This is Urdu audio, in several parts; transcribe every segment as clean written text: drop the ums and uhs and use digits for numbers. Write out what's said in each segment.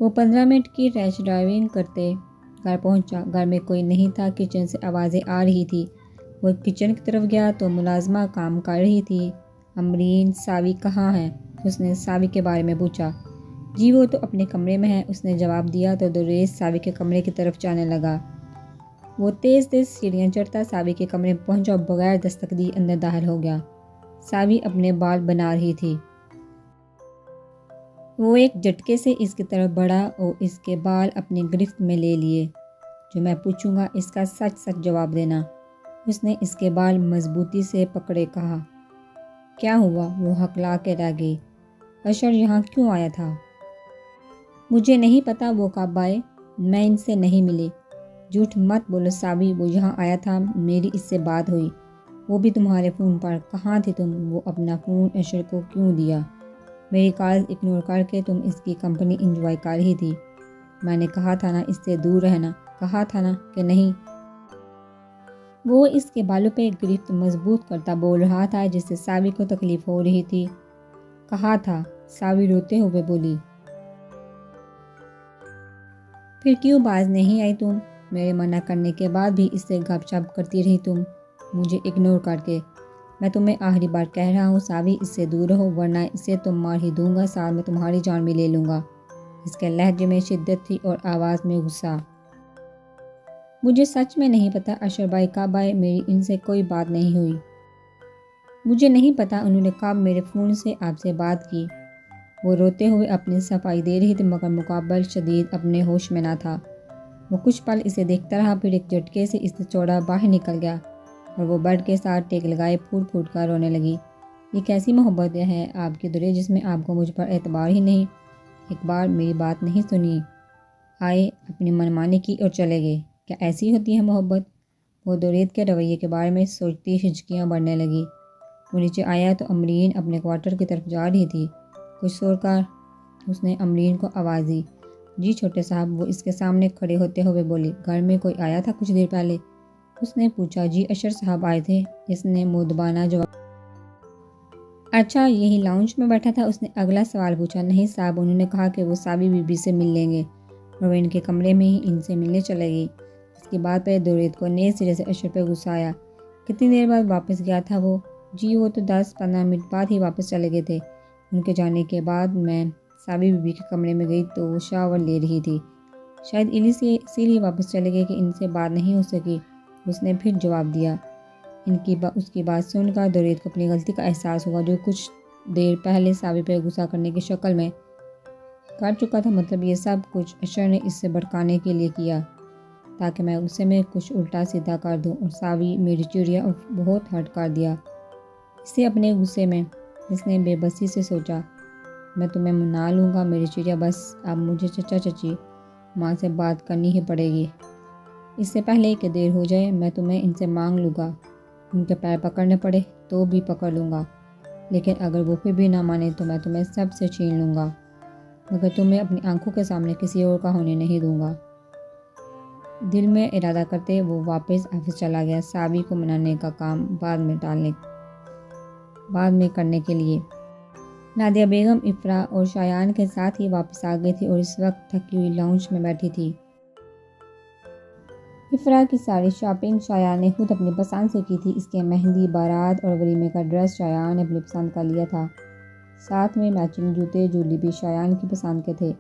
وہ 15 منٹ کی ریش ڈرائیونگ کرتے گھر پہنچا۔ گھر میں کوئی نہیں تھا، کچن سے آوازیں آ رہی تھی۔ وہ کچن کی طرف گیا تو ملازمہ کام کر رہی تھی۔ امرین، ساوی کہاں ہے؟ اس نے ساوی کے بارے میں پوچھا۔ جی وہ تو اپنے کمرے میں ہے، اس نے جواب دیا تو دریس ساوی کے کمرے کی طرف جانے لگا۔ وہ تیز تیز سیڑھیاں چڑھتا ساوی کے کمرے میں پہنچا اور بغیر دستک دی اندر داخل ہو گیا۔ ساوی اپنے بال بنا رہی تھی۔ وہ ایک جھٹکے سے اس کی طرف بڑھا اور اس کے بال اپنی گرفت میں لے لیے۔ جو میں پوچھوں گا اس کا سچ سچ جواب دینا۔ اس نے اس کے بال مضبوطی سے پکڑے کہا۔ کیا ہوا؟ وہ ہکلا کے رہ گئی۔ اشر یہاں کیوں آیا تھا؟ مجھے نہیں پتا وہ کب آئے، میں ان سے نہیں ملی۔ جھوٹ مت بولو ساوی، وہ یہاں آیا تھا، میری اس سے بات ہوئی، وہ بھی تمہارے فون پر۔ کہاں تھی تم؟ وہ اپنا فون اشر کو کیوں دیا؟ میری کالز اگنور کر کے تم اس کی کمپنی انجوائے کر رہی تھی۔ میں نے کہا تھا نا اس سے دور رہنا، کہا تھا نا کہ نہیں؟ وہ اس کے بالوں پہ گرفت مضبوط کرتا بول رہا تھا جس سے ساوی کو تکلیف ہو رہی تھی۔ کہا تھا، ساوی روتے ہوئے بولی۔ پھر کیوں باز نہیں آئی تم؟ میرے منع کرنے کے بعد بھی اس سے گپ شپ کرتی رہی تم، مجھے اگنور کر کے۔ میں تمہیں آخری بار کہہ رہا ہوں ساوی، اس سے دور رہو ورنہ اسے تو مار ہی دوں گا، ساتھ میں تمہاری جان بھی لے لوں گا۔ اس کے لہجے میں شدت تھی اور آواز میں غصہ۔ مجھے سچ میں نہیں پتا اشر بھائی کب آئے، میری ان سے کوئی بات نہیں ہوئی۔ مجھے نہیں پتا انہوں نے کب میرے فون سے آپ سے بات کی۔ وہ روتے ہوئے اپنی صفائی دے رہی تھی مگر مقابل شدید اپنے ہوش میں نہ تھا۔ وہ کچھ پل اسے دیکھتا رہا، پھر ایک جھٹکے سے اس سے چوڑا باہر نکل گیا اور وہ بیڈ کے ساتھ ٹیک لگائے پھوٹ پھوٹ کر رونے لگی۔ یہ کیسی محبت ہے آپ کی دورے جس میں آپ کو مجھ پر اعتبار ہی نہیں، ایک بار میری بات نہیں سنی، آئے اپنی منمانی کی اور چلے گئے۔ کیا ایسی ہوتی ہے محبت؟ وہ دوریت کے رویے کے بارے میں سوچتی ہچکیاں بڑھنے لگی۔ وہ نیچے آیا تو امرین اپنے کوارٹر کی طرف جا رہی تھی۔ کچھ سوچ کر اس نے امرین کو آواز دی۔ جی چھوٹے صاحب، وہ اس کے سامنے کھڑے ہوتے ہوئے بولی۔ گھر میں کوئی آیا تھا کچھ دیر پہلے؟ اس نے پوچھا۔ جی اشر صاحب آئے تھے، اس نے مؤدبانہ جواب۔ اچھا، یہی لاؤنج میں بیٹھا تھا؟ اس نے اگلا سوال پوچھا۔ نہیں صاحب، انہوں نے کہا کہ وہ ساوی بی بی سے مل لیں گے اور وہ ان کے کمرے میں ہی ان سے ملنے چلے گئی۔ اس کی بات پہ دوریت کو نئے سرے سے اشر پہ غصہ آیا۔ کتنی دیر بعد واپس گیا تھا وہ؟ جی وہ تو 10-15 منٹ بعد ہی واپس چلے گئے تھے۔ ان کے جانے کے بعد میں ساوی بی بی کے کمرے میں گئی تو وہ شاور لے رہی تھی، شاید اسی لیے واپس چلے گئے کہ ان سے بات نہیں ہو سکی، اس نے پھر جواب دیا۔ اس کی بات سن کر دوریت کو اپنی غلطی کا احساس ہوا جو کچھ دیر پہلے ساوی پہ غصہ کرنے کی شکل میں کر چکا تھا۔ مطلب یہ سب کچھ اشر نے اس سے بھڑکانے کے لیے کیا تاکہ میں غصے میں کچھ الٹا سیدھا کر دوں، اور ساوی میری چڑیا بہت ہرٹ کر دیا اسے اپنے غصے میں۔ اس نے بے بسی سے سوچا، میں تمہیں منا لوں گا میری چڑیا، بس اب مجھے چچا چچی ماں سے بات کرنی ہی پڑے گی۔ اس سے پہلے کہ دیر ہو جائے میں تمہیں ان سے مانگ لوں گا، ان کے پیر پکڑنے پڑے تو بھی پکڑ لوں گا، لیکن اگر وہ پھر بھی نہ مانے تو میں تمہیں سب سے چھین لوں گا، مگر تمہیں اپنی آنکھوں کے سامنے کسی اور کا ہونے نہیں دوں گا۔ دل میں ارادہ کرتے وہ واپس آفس چلا گیا، ساوی کو منانے کا کام بعد میں کرنے کے لیے۔ نادیہ بیگم افرا اور شایان کے ساتھ ہی واپس آ گئی تھی اور اس وقت تھکی ہوئی لاؤنج میں بیٹھی تھی۔ افرا کی ساری شاپنگ شایان نے خود اپنی پسند سے کی تھی۔ اس کے مہندی، بارات اور ولیمے کا ڈریس شایان نے اپنی پسند کا لیا تھا، ساتھ میں میچنگ جوتے جولی بھی شایان کی پسند کے تھے،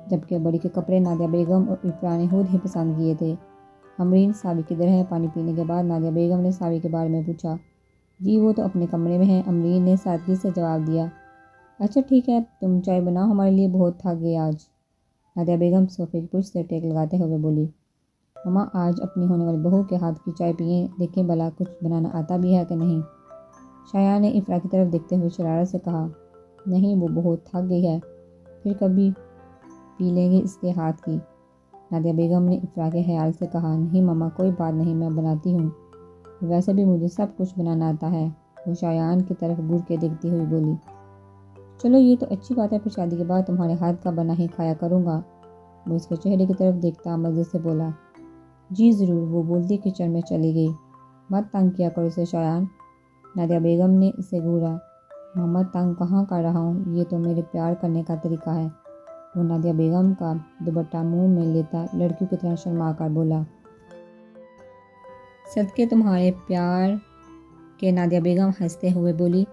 جبکہ بڑی کے کپڑے نادیہ بیگم اور افرا نے خود ہی پسند کیے تھے۔ امرین، ساوی کدھر ہے؟ پانی پینے کے بعد نادیہ بیگم نے ساوی کے بارے میں پوچھا۔ جی وہ تو اپنے کمرے میں ہے، امرین نے سادگی سے جواب دیا۔ اچھا ٹھیک ہے، تم چائے بناؤ ہمارے لیے، بہت تھک گئے آج، نادیہ بیگم صوفے کی پشت سے ٹیک لگاتے ہوئے بولی۔ مما آج اپنی ہونے والی بہو کے ہاتھ کی چائے پئیں، دیکھیں بھلا کچھ بنانا آتا بھی ہے کہ نہیں۔ شایان نے افرا کی طرف دیکھتے ہوئے شرارت سے کہا۔ نہیں، وہ بہت تھک گئی ہے، پھر کبھی پی لیں گے اس کے ہاتھ کی، نادیہ بیگم نے افرا کے خیال سے کہا۔ نہیں مما کوئی بات نہیں، میں بناتی ہوں، ویسے بھی مجھے سب کچھ بنانا آتا ہے، وہ شایان کی طرف گھور کے دیکھتی ہوئی بولی۔ چلو یہ تو اچھی بات ہے، پھر شادی کے بعد تمہارے ہاتھ کا بنا ہی کھایا کروں گا، وہ اس کے چہرے کی طرف دیکھتا مزے سے بولا۔ جی ضرور، وہ بولتی کچن میں چلی گئی۔ مت تنگ کیا کرو اسے شایان، نادیہ بیگم نے اسے گھورا۔ مما تنگ کہاں کر رہا ہوں، یہ تو میرے پیار کرنے کا طریقہ ہے، وہ نادیہ بیگم کا دوپٹہ منہ میں لیتا لڑکیوں کی طرح شرما کر بولا، صدقے تمہارے پیار کے۔ نادیہ بیگم ہنستے ہوئے بولی۔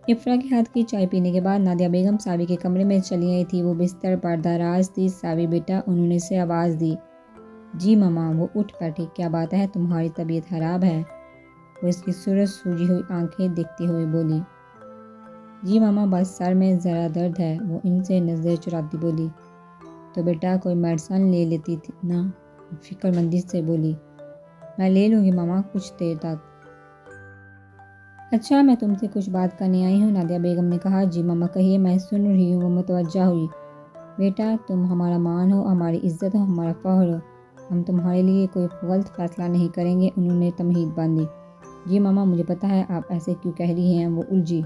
افرا کے ہاتھ کی چائے پینے کے بعد نادیہ بیگم ساوی کے کمرے میں چلی آئی تھی۔ وہ بستر پر دراز تھی۔ ساوی بیٹا، انہوں نے اسے آواز دی۔ جی ماما۔ وہ اٹھ بیٹھی۔ کیا بات ہے، تمہاری طبیعت خراب ہے؟ وہ اس کی صورت سوجی ہوئی آنکھیں دیکھتی ہوئی بولی۔ جی ماما، بس سر میں ذرا درد ہے۔ وہ ان سے نظر چراتی بولی۔ تو بیٹا کوئی میڈیسن لے لیتی تھی نا، فکر مندی سے بولی۔ میں لے لوں گی ماما کچھ دیر تک۔ اچھا، میں تم سے کچھ بات کرنے آئی ہوں، نادیہ بیگم نے کہا۔ جی ماما کہیے، میں سن رہی ہوں۔ وہ متوجہ ہوئی۔ بیٹا تم ہمارا مان ہو، ہماری عزت ہو، ہمارا فخر ہو، ہم تمہارے لیے کوئی غلط فیصلہ نہیں کریں گے۔ انہوں نے تمہید باندھی۔ جی ماما مجھے پتہ ہے آپ ایسے کیوں کہہ رہی ہیں۔ وہ الجھی۔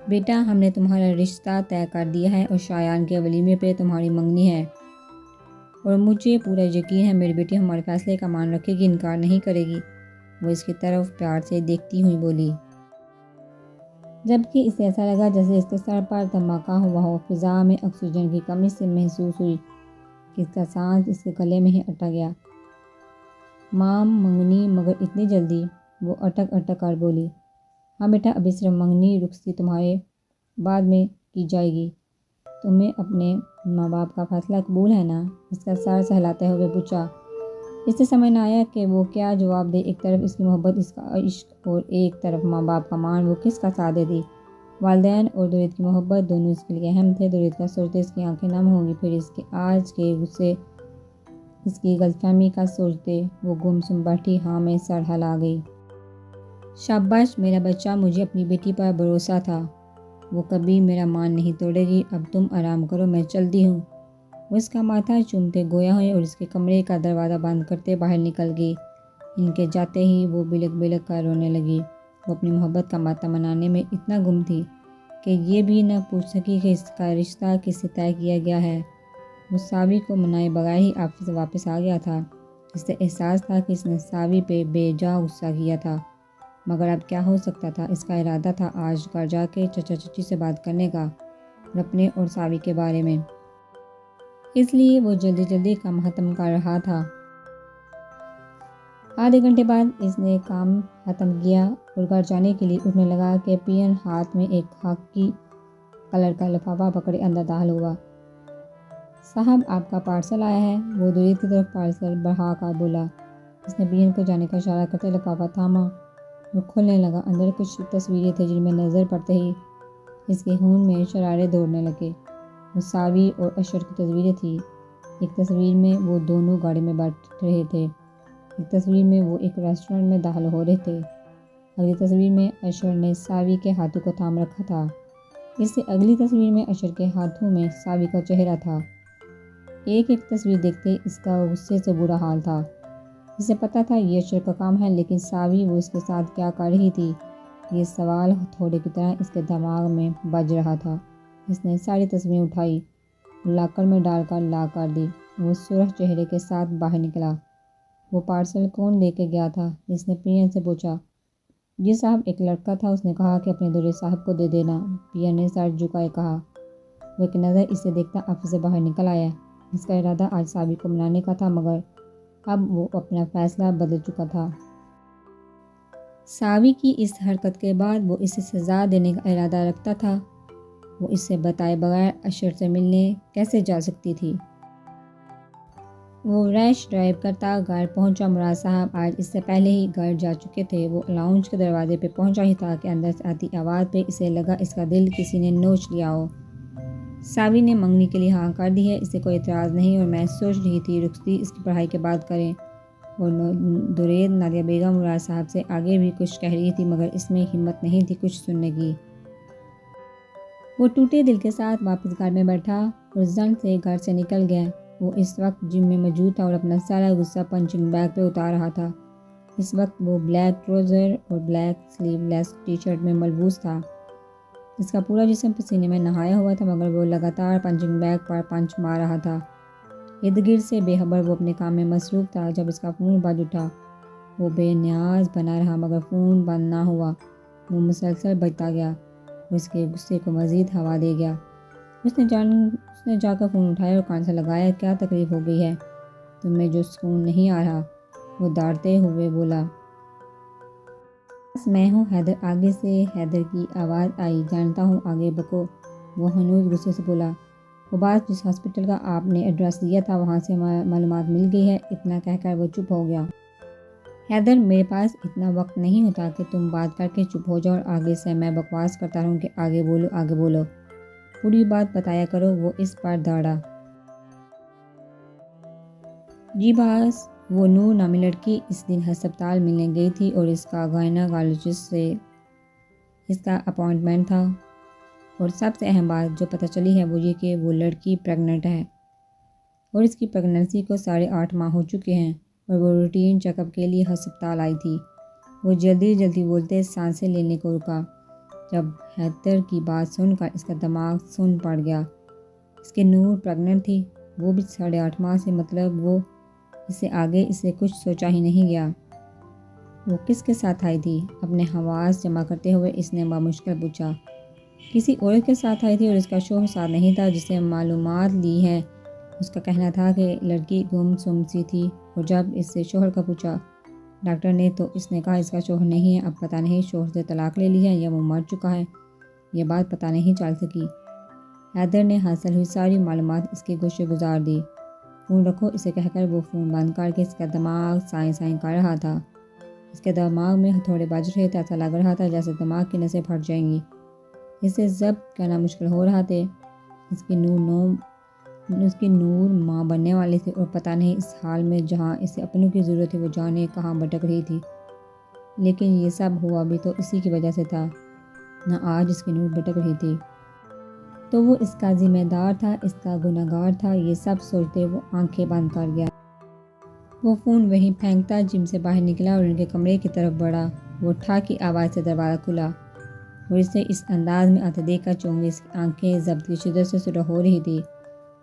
بیٹا ہم نے تمہارا رشتہ طے کر دیا ہے اور شایان کے ولیمے پہ تمہاری منگنی ہے، اور مجھے پورا یقین ہے میری بیٹی ہمارے فیصلے کا مان رکھے گی، انکار نہیں کرے گی۔ وہ اس کی طرف پیار سے دیکھتی ہوئی بولی، جبکہ اسے ایسا لگا جیسے اس کے سر پر دھماکہ ہوا ہو۔ فضا میں آکسیجن کی کمی سے محسوس ہوئی کہ اس کا سانس اس کے گلے میں ہی اٹک گیا۔ ماں منگنی مگر اتنی جلدی؟ وہ اٹک اٹک کر بولی۔ ہاں بیٹا، ابھی صرف منگنی، رخصتی تمہارے بعد میں کی جائے گی۔ تمہیں اپنے ماں باپ کا فیصلہ قبول ہے نا؟ اس کا سر سہلاتے ہوئے پوچھا۔ اس سے سمجھ نہ آیا کہ وہ کیا جواب دے۔ ایک طرف اس کی محبت، اس کا عشق، اور ایک طرف ماں باپ کا مان، وہ کس کا ساتھ دیتی؟ والدین اور درید کی محبت دونوں اس کے لیے اہم تھے۔ درید کا سوچتے اس کی آنکھیں نم ہوں گی، پھر اس کے آج کے غصے، اس کی غلط فہمی کا سوچتے وہ گم سم بیٹھی۔ ہاں میں سر ہلا گئی۔ شاباش میرا بچہ، مجھے اپنی بیٹی پر بھروسہ تھا، وہ کبھی میرا مان نہیں توڑے گی۔ اب تم آرام کرو، میں چلتی ہوں۔ وہ اس کا ماتھا چومتے گویا ہوئی اور اس کے کمرے کا دروازہ بند کرتے باہر نکل گئی۔ ان کے جاتے ہی وہ بلک بلک کر رونے لگی۔ وہ اپنی محبت کا ماتم منانے میں اتنا گم تھی کہ یہ بھی نہ پوچھ سکی کہ اس کا رشتہ کس سے طے کیا گیا ہے۔ وہ ساوی کو منائے بغیر ہی آفس سے واپس آ گیا تھا۔ اسے احساس تھا کہ اس نے ساوی پہ بے جا غصہ کیا تھا، مگر اب کیا ہو سکتا تھا؟ اس کا ارادہ تھا آج گھر جا کے چچا چچی سے بات کرنے کا، اور اپنے اور ساوی کے بارے میں۔ اس لیے وہ جلدی جلدی کام ختم کر رہا تھا۔ آدھے گھنٹے بعد اس نے کام ختم کیا اور گھر جانے کے لیے اٹھنے لگا کہ پین ہاتھ میں ایک خاکی کلر کا لفافہ پکڑے اندر داخل ہوا۔ صاحب آپ کا پارسل آیا ہے، وہ درید کی طرف پارسل بڑھا کر بولا۔ اس نے پین کو جانے کا اشارہ کرتے لفافہ تھاما۔ وہ کھلنے لگا۔ اندر کچھ تصویریں تھیں جن میں نظر پڑتے ہی اس کے خون میں شرارے دوڑنے لگے۔ وہ ساوی اور اشر کی تصویریں تھیں۔ ایک تصویر میں وہ دونوں گاڑی میں بیٹھ رہے تھے، ایک تصویر میں وہ ایک ریسٹورنٹ میں داخل ہو رہے تھے، اگلی تصویر میں اشر نے ساوی کے ہاتھوں کو تھام رکھا تھا۔ اس سے اگلی تصویر میں اشر کے ہاتھوں میں ساوی کا چہرہ تھا۔ ایک ایک تصویر دیکھتے اس کا غصے سے برا حال تھا۔ اسے پتہ تھا یہ اشر کا کام ہے، لیکن ساوی وہ اس کے ساتھ کیا کر رہی تھی، یہ سوال ہتھوڑے کی طرح اس کے دماغ میں بج رہا تھا۔ اس نے ساری تصویریں اٹھائی، لاکر میں ڈال کر لاک کر دی۔ وہ سرخ چہرے کے ساتھ باہر نکلا۔ وہ پارسل کون دے کے گیا تھا؟ اس نے پین سے پوچھا۔ جی صاحب، ایک لڑکا تھا، اس نے کہا کہ اپنے درید صاحب کو دے دینا۔ پین نے سر جھکائے کہا۔ وہ ایک نظر اسے دیکھتا آفس سے باہر نکل آیا۔ اس کا ارادہ آج ساوی کو منانے کا تھا، مگر اب وہ اپنا فیصلہ بدل چکا تھا۔ ساوی کی اس حرکت کے بعد وہ اسے سزا دینے کا ارادہ رکھتا تھا۔ وہ اس سے بتائے بغیر اشر سے ملنے کیسے جا سکتی تھی؟ وہ ریش ڈرائیو کرتا گھر پہنچا۔ مراد صاحب آج اس سے پہلے ہی گھر جا چکے تھے۔ وہ لاؤنج کے دروازے پہ پہنچا ہی تھا کہ اندر سے آتی آواز پہ اسے لگا اس کا دل کسی نے نوچ لیا ہو۔ ساوی نے منگنی کے لیے ہاں کر دی ہے، اسے کوئی اعتراض نہیں، اور میں سوچ رہی تھی رخصتی اس کی پڑھائی کے بعد کریں۔ اور درید نادیہ بیگم مراد صاحب سے آگے بھی کچھ کہہ رہی تھی، مگر اس میں ہمت نہیں تھی کچھ سننے کی۔ وہ ٹوٹے دل کے ساتھ واپس گھر میں بیٹھا اور زن سے گھر سے نکل گیا۔ وہ اس وقت جم میں موجود تھا اور اپنا سارا غصہ پنچنگ بیگ پہ اتار رہا تھا۔ اس وقت وہ بلیک ٹراؤزر اور بلیک سلیو لیس ٹی شرٹ میں ملبوس تھا۔ اس کا پورا جسم پسینے میں نہایا ہوا تھا، مگر وہ لگاتار پنچنگ بیگ پر پنچ مار رہا تھا۔ ارد گرد سے بے خبر وہ اپنے کام میں مصروف تھا۔ جب اس کا فون بج اٹھا، وہ بے نیاز بنا رہا، مگر فون بند نہ ہوا۔ وہ مسلسل بجتا گیا اور اس کے غصے کو مزید ہوا دے گیا۔ اس نے جا کر فون اٹھایا اور کان سے لگایا۔ کیا تکلیف ہو گئی ہے؟ تم میں جو سکون نہیں آ رہا؟ وہ ڈانٹتے ہوئے بولا۔ بس میں ہوں حیدر۔ آگے سے حیدر کی آواز آئی۔ جانتا ہوں، آگے بکو۔ وہ ہنوز غصے سے بولا۔ وہ بات جس ہاسپٹل کا آپ نے ایڈریس دیا تھا وہاں سے معلومات مل گئی ہے۔ اتنا کہہ کر وہ چپ ہو گیا۔ حیدر، میرے پاس اتنا وقت نہیں ہوتا کہ تم بات کر کے چپ ہو جاؤ اور آگے سے میں بکواس کرتا رہوں کہ آگے بولو آگے بولو۔ پوری بات بتایا کرو۔ وہ اس پر دوڑا۔ جی باس، وہ نور نامی لڑکی اس دن ہسپتال ملنے گئی تھی اور اس کا گائناکالوجسٹ سے اس کا اپائنٹمنٹ تھا، اور سب سے اہم بات جو پتہ چلی ہے وہ یہ کہ وہ لڑکی پریگننٹ ہے، اور اس کی پریگننسی کو 8.5 ماہ ہو چکے ہیں، اور وہ روٹین چیک اپ کے لیے ہسپتال آئی تھی۔ وہ جلدی بولتے سانسیں لینے کو رکا۔ جب حیدر کی بات سن کر اس کا دماغ سن پڑ گیا۔ اس کے نور پریگننٹ تھی، وہ بھی 8.5 ماہ سے، مطلب وہ اسے کچھ سوچا ہی نہیں گیا۔ وہ کس کے ساتھ آئی تھی؟ اپنے حواس جمع کرتے ہوئے اس نے بمشکل پوچھا۔ کسی عورت کے ساتھ آئی تھی اور اس کا شوہر ساتھ نہیں تھا جسے معلومات لی ہے۔ اس کا کہنا تھا کہ لڑکی گم سم سی تھی، اور جب اس سے شوہر کا پوچھا ڈاکٹر نے تو اس نے کہا اس کا شوہر نہیں ہے۔ اب پتہ نہیں شوہر سے طلاق لے لی ہے یا وہ مر چکا ہے، یہ بات پتہ نہیں چل سکی۔ حیدر نے حاصل ہوئی ساری معلومات اس کے گوشے گزار دی۔ فون رکھو، اسے کہہ کر وہ فون بند کر کے اس کا دماغ سائیں کر رہا تھا۔ اس کے دماغ میں ہتھوڑے بج رہے تھے، ایسا لگ رہا تھا جیسے دماغ کی نسیں پھٹ جائیں گی۔ اسے ضبط کرنا مشکل ہو رہا تھا۔ اس کی نور ماں بننے والی تھی، اور پتہ نہیں اس حال میں جہاں اسے اپنوں کی ضرورت تھی وہ جانے کہاں بھٹک رہی تھی۔ لیکن یہ سب ہوا بھی تو اسی کی وجہ سے تھا، نہ آج اس کی نور بھٹک رہی تھی تو وہ اس کا ذمہ دار تھا، اس کا گنہگار تھا۔ یہ سب سوچتے وہ آنکھیں بند کر گیا۔ وہ فون وہیں پھینکتا جم سے باہر نکلا اور ان کے کمرے کی طرف بڑھا۔ وہ ٹھا کی آواز سے دروازہ کھلا، اور اسے اس انداز میں آتے دیکھ کر چونکہ اس کی آنکھیں ضبط کی شدت سے سرخ ہو رہی تھی۔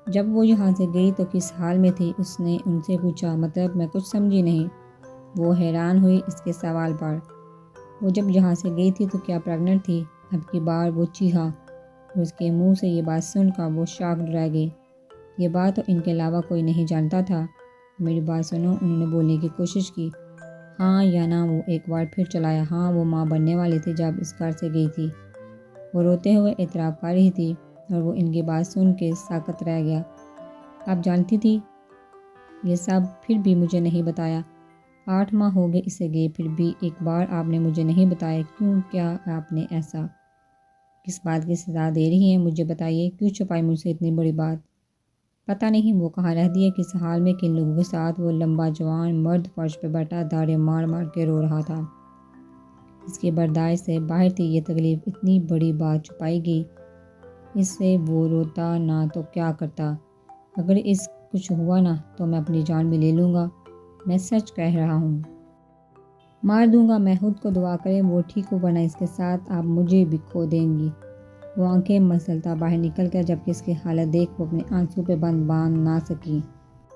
جب وہ یہاں سے گئی تو کس حال میں تھی؟ اس نے ان سے پوچھا۔ مطلب میں کچھ سمجھی نہیں۔ وہ حیران ہوئی اس کے سوال پر۔ وہ جب یہاں سے گئی تھی تو کیا پریگننٹ تھی؟ اب کی بار وہ چیخا، اور اس کے منہ سے یہ بات سن کر وہ شاکڈ رہ گئی۔ یہ بات تو ان کے علاوہ کوئی نہیں جانتا تھا۔ میری بات سنو، انہوں نے بولنے کی کوشش کی۔ ہاں یا نہ، وہ ایک بار پھر چلایا۔ ہاں، وہ ماں بننے والی تھی جب اس گھر سے گئی تھی۔ وہ روتے ہوئے اعتراف کر رہی تھی، اور وہ ان کی بات سن کے ساکت رہ گیا۔ آپ جانتی تھی یہ سب، پھر بھی مجھے نہیں بتایا؟ 8 ماہ ہو گئے اسے گئے، پھر بھی ایک بار آپ نے مجھے نہیں بتایا۔ کیوں؟ کیا آپ نے ایسا کس بات کی سزا دے رہی ہیں؟ مجھے بتائیے، کیوں چھپائی مجھ سے اتنی بڑی بات؟ پتہ نہیں وہ کہاں رہ دی ہے، کس حال میں، کن لوگوں کے ساتھ۔ وہ لمبا جوان مرد فرش پہ بیٹھا داڑھی مار کے رو رہا تھا۔ اس کی برداشت سے باہر تھی یہ تکلیف۔ اتنی بڑی بات چھپائی گئی اس سے۔ وہ روتا نہ تو کیا کرتا؟ اگر اس کچھ ہوا نا تو میں اپنی جان بھی لے لوں گا۔ میں سچ کہہ رہا ہوں۔ مار دوں گا۔ میں خود کو دعا کریں وہ ٹھیک ہو، ورنہ اس کے ساتھ آپ مجھے بھی کھو دیں گی۔ وہ آنکھیں مسلتا باہر نکل گیا، جبکہ اس کی حالت دیکھ وہ اپنے آنسو پہ باندھ نہ سکی۔